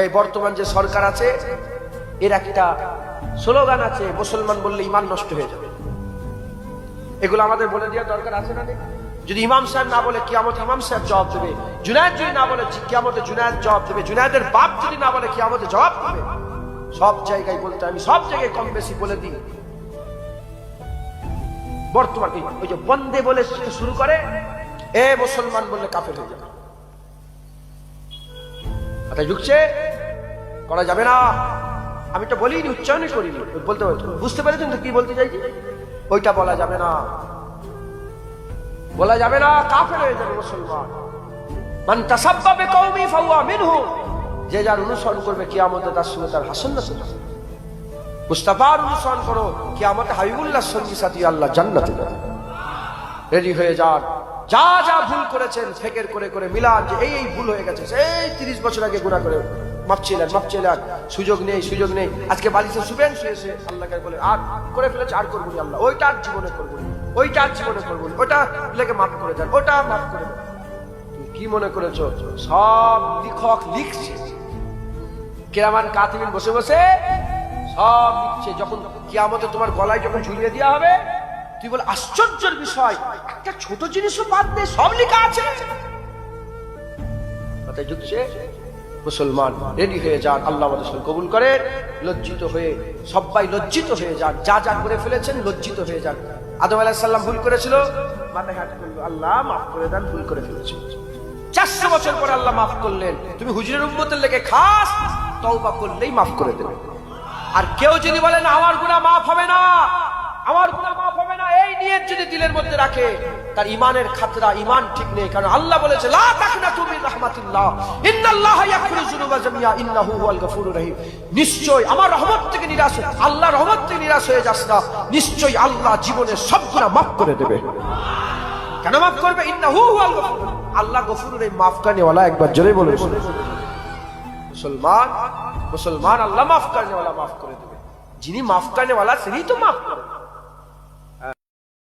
এই বর্তমান যে সরকার আছে এর একটা স্লোগান আছে, মুসলমান বললে ইমান নষ্ট হয়ে যাবে। এগুলো আমাদের বলে দেওয়ার দরকার আছে না? যদি ইমাম সাহেব না বলে কিয়ামত ইমাম সাহেব জবাব দেবে, জুনায়েদ যদি না বলে কিয়ামতে জুনায়েদ জবাব দেবে, জুনায়েদের বাপ যদি না বলে কিয়ামতে জবাব দেবে। সব জায়গায় বলতে আমি সব জায়গায় কম বেশি বলে দিই। বর্তমান ওই যে বন্দে বলে শুরু করে, এ মুসলমান বললে কাফের হয়ে যাবে। কথা ঢুকছে, করা যাবে না। আমি তো বলিনি, উচ্চারণ করিনি, বলতে বুঝতে পেরেছেন তো কি বলতে চাইছি? ওইটা বলা যাবে না, বলা যাবে না, কাফের হয়ে যাবে মুসলমান। মান তাসাব্বা বিকওমি ফাহুয়া মিনহু, যে যার অনুসরণ করবে কিয়ামতে তার সঙ্গে তার হাসন নাসব। মুস্তাফার অনুসরণ করো, কিয়ামতে হাবিবুল্লাহর সঙ্গী সাথী আল্লাহ জান্নাতে যাবে। রেডি হয়ে যান। যা যা ভুল করেছেন ফেকের করে করে মিলান যে এই ভুল হয়ে গেছে, সেই 30 বছর আগে গুনাহ করে মাপ চেলেন, সুযোগ নেই। আজকে বালিশে শুবেন, শুয়েছে আল্লাহকে বলে আর করে ফেলেছে, আর করবো আল্লাহ, ওইটা আর জীবনে করবো, ওইটা আর জীবনে করবো, ওটা লেগে মাফ করে দেন, ওটা মাফ করে দেন। তুমি কি মনে করেছো সব লিখক লিখছে, কিরামান কাতিবিন বসে বসে সব লিখছে। যখন কিয়ামতে তোমার গলায় যখন ঝুলিয়ে দেওয়া হবে, তুই বল আশ্চর্যের বিষয়, একটা ছোট জিনিসও বাদ দিয়ে সব লেখা আছে। কথায় ঢুকছে। মুসলমান রেডি হয়ে যান, আল্লাহ আমাদের কবুল করে। লজ্জিত হয়ে সবাই লজ্জিত হয়ে যান, যা যা করে ফেলেছেন লজ্জিত হয়ে যান। আদম আলাইহিস সালাম ভুল করেছিল, মাথায় হাত করলো, আল্লাহ মাফ করে দেন, ভুল করে ফেলেছি। 400 বছর পরে আল্লাহ মাফ করলেন। তুমি হুজুরের উম্মতের লেগে খাস তওবা করলেই মাফ করে দেবে। আর কেউ যদি বলেন আমার গুনাহ মাফ হবে না, আমার গুনাহ মাফ হবে না, এই নিয়ত যদি দিলের মধ্যে রাখে, তার ঈমানের খাতরা, ঈমান ঠিক নেই। কারণ আল্লাহ বলেছে লা তাকনাতু মির রাহমাতিল্লাহ ইন্নাল্লাহা ইয়াগফিরু যুনুবা জামিআ ইন্নাহু হুয়াল গফুরুর রহিম। নিশ্চয় আমার রহমত থেকে নিরাশ, আল্লাহর রহমত থেকে নিরাশ হয়ে যাস না, নিশ্চয় আল্লাহ জীবনের সব গুনাহ মাফ করে দেবে। কেন মাফ করবে? ইন্নাহু হুয়াল গফুর, আল্লাহ গফুরুর রহিম, মাফ করনে ওয়ালা। একবার জোরে বলে মুসলমান, আল্লাহ মাফ করনে ওয়ালা, মাফ করে দেবে। যিনি মাফ করনে ওয়ালা তিনি তো মাফ